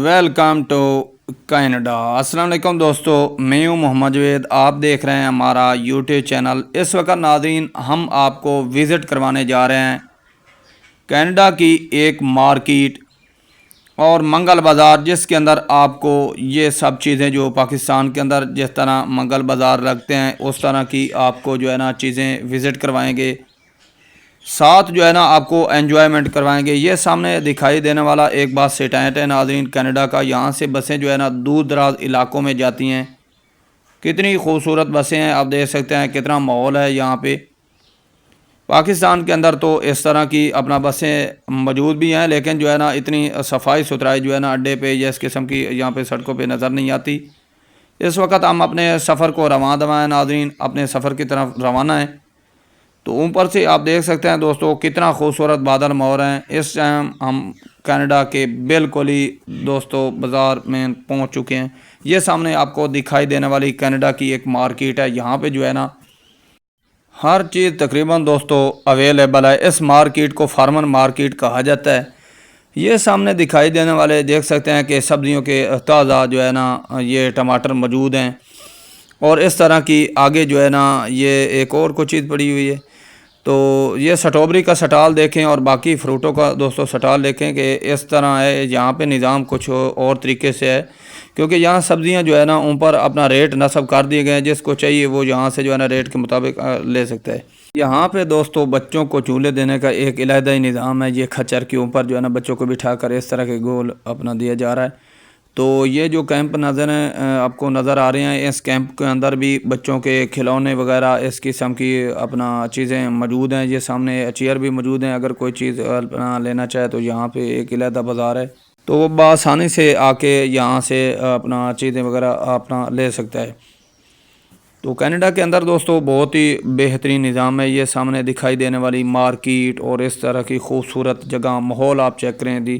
Welcome to Canada. अस्सलाम वालेकुम दोस्तों, मैं हूं मोहम्मद जवेद। आप देख रहे हैं हमारा यूट्यूब चैनल। इस वक्त नाज़रीन हम आपको विज़िट करवाने जा रहे हैं कनाडा की एक मार्केट और मंगल बाज़ार, जिसके अंदर आपको ये सब चीज़ें जो पाकिस्तान के अंदर जिस तरह मंगल बाज़ार लगते हैं उस तरह की आपको जो है ना चीज़ें विज़िट करवाएंगे, साथ जो है ना आपको एंजॉयमेंट करवाएंगे। ये सामने दिखाई देने वाला एक बस स्टैंड है नाज़रीन कनाडा का। यहाँ से बसें जो है ना दूर दराज इलाकों में जाती हैं। कितनी खूबसूरत बसें हैं, आप देख सकते हैं कितना माहौल है यहाँ पे। पाकिस्तान के अंदर तो इस तरह की अपना बसें मौजूद भी हैं, लेकिन जो है ना इतनी सफाई सुथराई जो है ना अड्डे पे या इस किस्म की यहाँ पे सड़कों पे नज़र नहीं आती। इस वक्त हम अपने सफ़र को रवाना हैं नाज़रीन, अपने सफ़र की तरफ रवाना है। तो ऊपर से आप देख सकते हैं दोस्तों कितना खूबसूरत बादल मोर हैं। इस टाइम हम कनाडा के बिल्कुल ही दोस्तों बाज़ार में पहुंच चुके हैं। ये सामने आपको दिखाई देने वाली कनाडा की एक मार्केट है। यहाँ पे जो है ना हर चीज़ तकरीबन दोस्तों अवेलेबल है। इस मार्केट को फार्मर मार्केट कहा जाता है। ये सामने दिखाई देने वाले देख सकते हैं कि सब्जियों के ताज़ा जो है ना ये टमाटर मौजूद हैं। और इस तरह की आगे जो है ना ये एक और कुछ चीज़ पड़ी हुई है। तो ये स्ट्रॉबेरी का स्टॉल देखें और बाकी फ्रूटों का दोस्तों स्टॉल देखें कि इस तरह है। यहाँ पे निज़ाम कुछ और तरीके से है, क्योंकि यहाँ सब्ज़ियाँ जो है ना ऊपर अपना रेट नस्ब कर दिए गए हैं। जिसको चाहिए वो यहाँ से जो है ना रेट के मुताबिक ले सकता है। यहाँ पे दोस्तों बच्चों को झूले देने का एक अलहदा ही निज़ाम है। ये खच्चर के ऊपर जो है ना बच्चों को बिठा कर इस तरह के गोल अपना दिया जा रहा है। तो ये जो कैंप नज़र हैं आपको नज़र आ रहे हैं, इस कैंप के अंदर भी बच्चों के खिलौने वगैरह इस किस्म की अपना चीज़ें मौजूद हैं। ये सामने चेयर भी मौजूद हैं। अगर कोई चीज़ अपना लेना चाहे तो यहाँ पे एक अलहदा बाज़ार है, तो वो बआसानी से आके यहाँ से अपना चीज़ें वगैरह अपना ले सकता है। तो कनाडा के अंदर दोस्तों बहुत ही बेहतरीन निज़ाम है। ये सामने दिखाई देने वाली मार्केट और इस तरह की खूबसूरत जगह, माहौल आप चेक करें दी,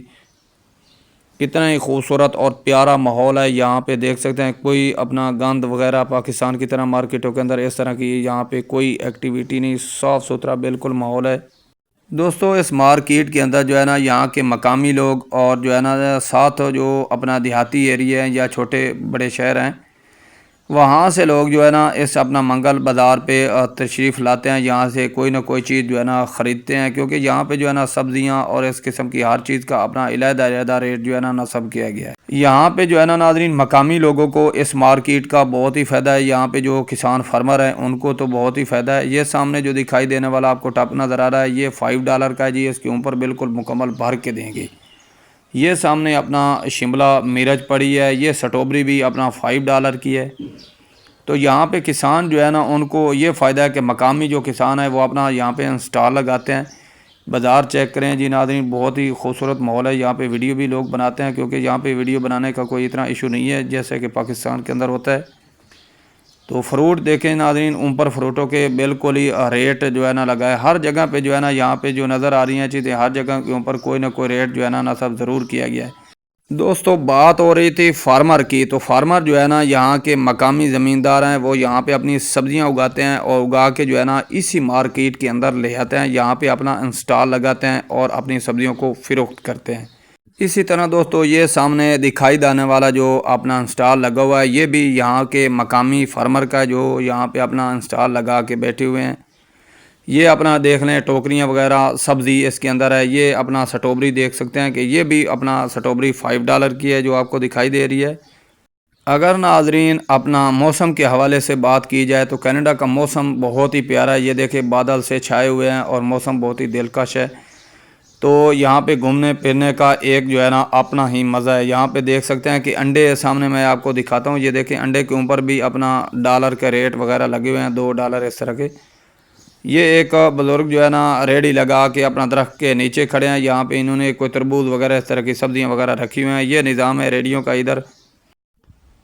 कितना ही खूबसूरत और प्यारा माहौल है। यहाँ पे देख सकते हैं कोई अपना गंद वगैरह पाकिस्तान की तरह मार्केटों के अंदर इस तरह की यहाँ पे कोई एक्टिविटी नहीं, साफ़ सुथरा बिल्कुल माहौल है। दोस्तों इस मार्केट के अंदर जो है ना यहाँ के मकामी लोग और जो है ना साथ जो अपना देहाती एरिया हैं या छोटे बड़े शहर हैं, वहाँ से लोग जो है ना इस अपना मंगल बाज़ार पे तशरीफ़ लाते हैं। यहाँ से कोई ना कोई चीज़ जो है ना ख़रीदते हैं, क्योंकि यहाँ पे जो है ना सब्ज़ियाँ और इस किस्म की हर चीज़ का अपना अलहदा रेट जो है ना नस्ब किया गया है। यहाँ पे जो है ना नाज़रीन मकामी लोगों को इस मार्केट का बहुत ही फ़ायदा है। यहाँ पे जो किसान फार्मर हैं उनको तो बहुत ही फ़ायदा है। ये सामने जो दिखाई देने वाला आपको टप नज़र आ रहा है, ये $5 का है जी। इसके ऊपर बिल्कुल मुकम्मल भर के देंगे। ये सामने अपना शिमला मिर्च पड़ी है। ये स्ट्रॉबेरी भी अपना $5 की है। तो यहाँ पे किसान जो है ना उनको ये फ़ायदा है कि मकामी जो किसान है वो अपना यहाँ पे स्टॉल लगाते हैं। बाज़ार चेक करें जी नाज़रीन, बहुत ही खूबसूरत माहौल है। यहाँ पे वीडियो भी लोग बनाते हैं, क्योंकि यहाँ पे वीडियो बनाने का कोई इतना इशू नहीं है जैसे कि पाकिस्तान के अंदर होता है। तो फ्रूट देखें नाज़रीन, ऊपर फ्रूटों के बिल्कुल ही रेट जो है ना लगा है। हर जगह पे जो है ना यहाँ पे जो नज़र आ रही हैं चीज़ें, हर जगह के ऊपर कोई ना कोई रेट जो है ना नस्ब ज़रूर किया गया है। दोस्तों बात हो रही थी फार्मर की, तो फार्मर जो है ना यहाँ के मकामी ज़मींदार हैं, वो यहाँ पे अपनी सब्जियाँ उगाते हैं और उगा के जो है ना इसी मार्केट के अंदर ले आते हैं। यहाँ पे अपना इंस्टॉल लगाते हैं और अपनी सब्जियों को फ़रोख्त करते हैं। इसी तरह दोस्तों ये सामने दिखाई देने वाला जो अपना इंस्टॉल लगा हुआ है, ये भी यहाँ के मकामी फार्मर का जो यहाँ पे अपना इंस्टॉल लगा के बैठे हुए हैं। ये अपना देख लें टोकरियाँ वगैरह सब्ज़ी इसके अंदर है। ये अपना स्ट्रॉबेरी देख सकते हैं कि ये भी अपना स्ट्रॉबेरी $5 की है जो आपको दिखाई दे रही है। अगर नाजरीन अपना मौसम के हवाले से बात की जाए तो कनाडा का मौसम बहुत ही प्यारा है। ये देखें बादल से छाए हुए हैं और मौसम बहुत ही दिलकश है। तो यहाँ पे घूमने फिरने का एक जो है ना अपना ही मज़ा है। यहाँ पे देख सकते हैं कि अंडे सामने मैं आपको दिखाता हूँ। ये देखें अंडे के ऊपर भी अपना डॉलर के रेट वगैरह लगे हुए हैं, $2 इस तरह के। ये एक बुज़ुर्ग जो है ना रेडी लगा के अपना दरख्त के नीचे खड़े हैं। यहाँ पे इन्होंने कोई तरबूज वगैरह इस तरह की सब्जियाँ वगैरह रखी हुई हैं। ये निज़ाम है रेडियो का इधर।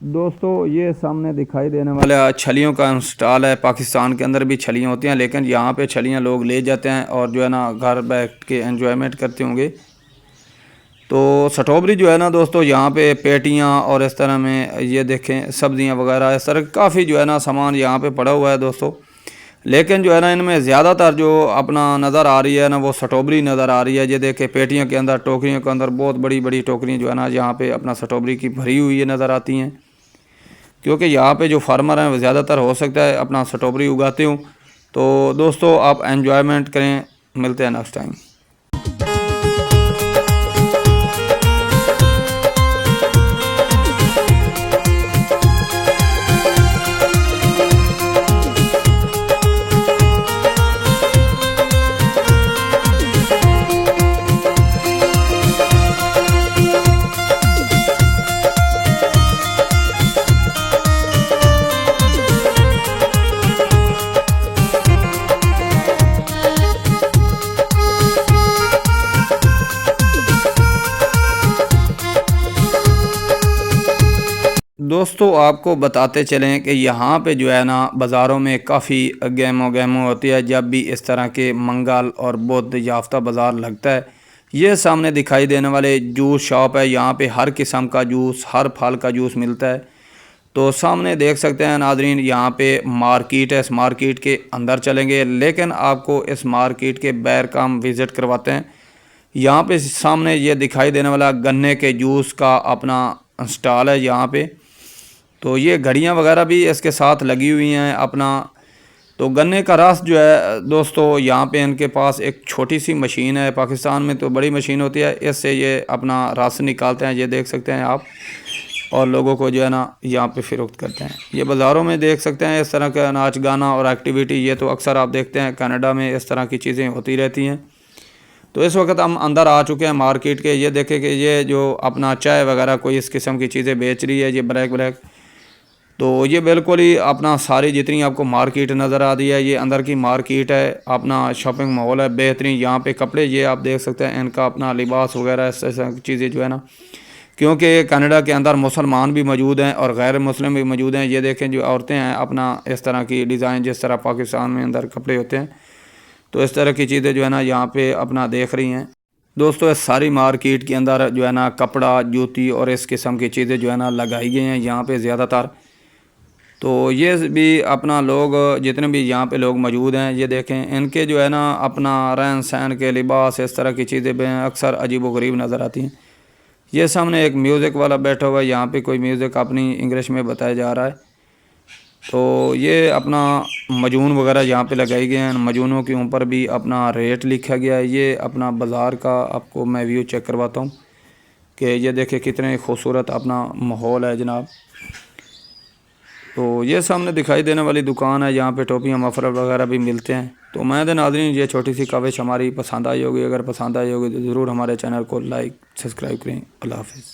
दोस्तों ये सामने दिखाई देने वाला छलियों का इंस्टॉल है। पाकिस्तान के अंदर भी छलियाँ होती हैं, लेकिन यहाँ पे छलियाँ लोग ले जाते हैं और जो है ना घर बैठ के एंजॉयमेंट करते होंगे। तो स्ट्रॉबेरी जो है ना दोस्तों यहाँ पे पेटियाँ और इस तरह में ये देखें सब्जियाँ वगैरह इस तरह काफ़ी जो है ना सामान यहाँ पे पड़ा हुआ है दोस्तों। लेकिन जो है ना इनमें ज़्यादातर जो अपना नज़र आ रही है ना वो स्ट्रॉबेरी नज़र आ रही है। ये देखे पेटियों के अंदर, टोकरियों के अंदर बहुत बड़ी बड़ी टोकरियाँ जो है ना यहाँ पे अपना स्ट्रॉबेरी की भरी हुई है नज़र आती हैं, क्योंकि यहाँ पे जो फार्मर हैं वो ज़्यादातर हो सकता है अपना स्ट्रॉबेरी उगाते हूँ। तो दोस्तों आप एन्जॉयमेंट करें, मिलते हैं नेक्स्ट टाइम। दोस्तों आपको बताते चलें कि यहाँ पे जो है ना बाज़ारों में काफ़ी गहमो होती है जब भी इस तरह के मंगल और बुध याफ्ता बाज़ार लगता है। ये सामने दिखाई देने वाले जूस शॉप है, यहाँ पे हर किस्म का जूस, हर फल का जूस मिलता है। तो सामने देख सकते हैं नाजरीन, यहाँ पे मार्केट है। इस मार्केट के अंदर चलेंगे, लेकिन आपको इस मार्केट के बैर का हम विज़िट करवाते हैं। यहाँ पे सामने ये दिखाई देने वाला गन्ने के जूस का अपना स्टॉल है यहाँ पे। तो ये घड़ियाँ वगैरह भी इसके साथ लगी हुई हैं अपना। तो गन्ने का रस जो है दोस्तों, यहाँ पे इनके पास एक छोटी सी मशीन है। पाकिस्तान में तो बड़ी मशीन होती है, इससे ये अपना रस निकालते हैं, ये देख सकते हैं आप, और लोगों को जो है ना यहाँ पे फ़रोख्त करते हैं। ये बाज़ारों में देख सकते हैं इस तरह का नाच गाना और एक्टिविटी, ये तो अक्सर आप देखते हैं कनाडा में इस तरह की चीज़ें होती रहती हैं। तो इस वक्त हम अंदर आ चुके हैं मार्केट के। ये देखें कि ये जो अपना चाय वगैरह कोई इस किस्म की चीज़ें बेच रही है, ये ब्लैक। तो ये बिल्कुल ही अपना सारी जितनी आपको मार्केट नज़र आ रही है, ये अंदर की मार्केट है, अपना शॉपिंग मॉल है बेहतरीन। यहाँ पे कपड़े ये आप देख सकते हैं, इनका अपना लिबास वगैरह ऐसा चीज़ें जो है ना, क्योंकि कनाडा के अंदर मुसलमान भी मौजूद हैं और गैर मुस्लिम भी मौजूद हैं। ये देखें जो औरतें हैं अपना इस तरह की डिज़ाइन, जिस तरह पाकिस्तान में अंदर कपड़े होते हैं, तो इस तरह की चीज़ें जो है ना यहाँ पे अपना देख रही हैं। दोस्तों इस सारी मार्केट के अंदर जो है ना कपड़ा, जूती और इस किस्म की चीज़ें जो है ना लगाई गई हैं यहाँ पे ज़्यादातर। तो ये भी अपना लोग जितने भी यहाँ पे लोग मौजूद हैं, ये देखें इनके जो है ना अपना रहन सहन के लिबास, इस तरह की चीज़ें भी अक्सर अजीब व गरीब नज़र आती हैं। ये सामने एक म्यूज़िक वाला बैठा हुआ है, यहाँ पे कोई म्यूज़िक अपनी इंग्लिश में बताया जा रहा है। तो ये अपना मजून वगैरह यहाँ पे लगाई गए हैं, मजूनों के ऊपर भी अपना रेट लिखा गया है। ये अपना बाज़ार का आपको मैं व्यू चेक करवाता हूँ कि ये देखें कितने खूबसूरत अपना माहौल है जनाब। तो ये सामने दिखाई देने वाली दुकान है, यहाँ पे टोपियाँ, मफलर वगैरह भी मिलते हैं। तो मैं तो नाज़रीन ये छोटी सी काविश हमारी पसंद आई होगी, अगर पसंद आई होगी तो ज़रूर हमारे चैनल को लाइक सब्सक्राइब करें। अल्लाह हाफ़िज़।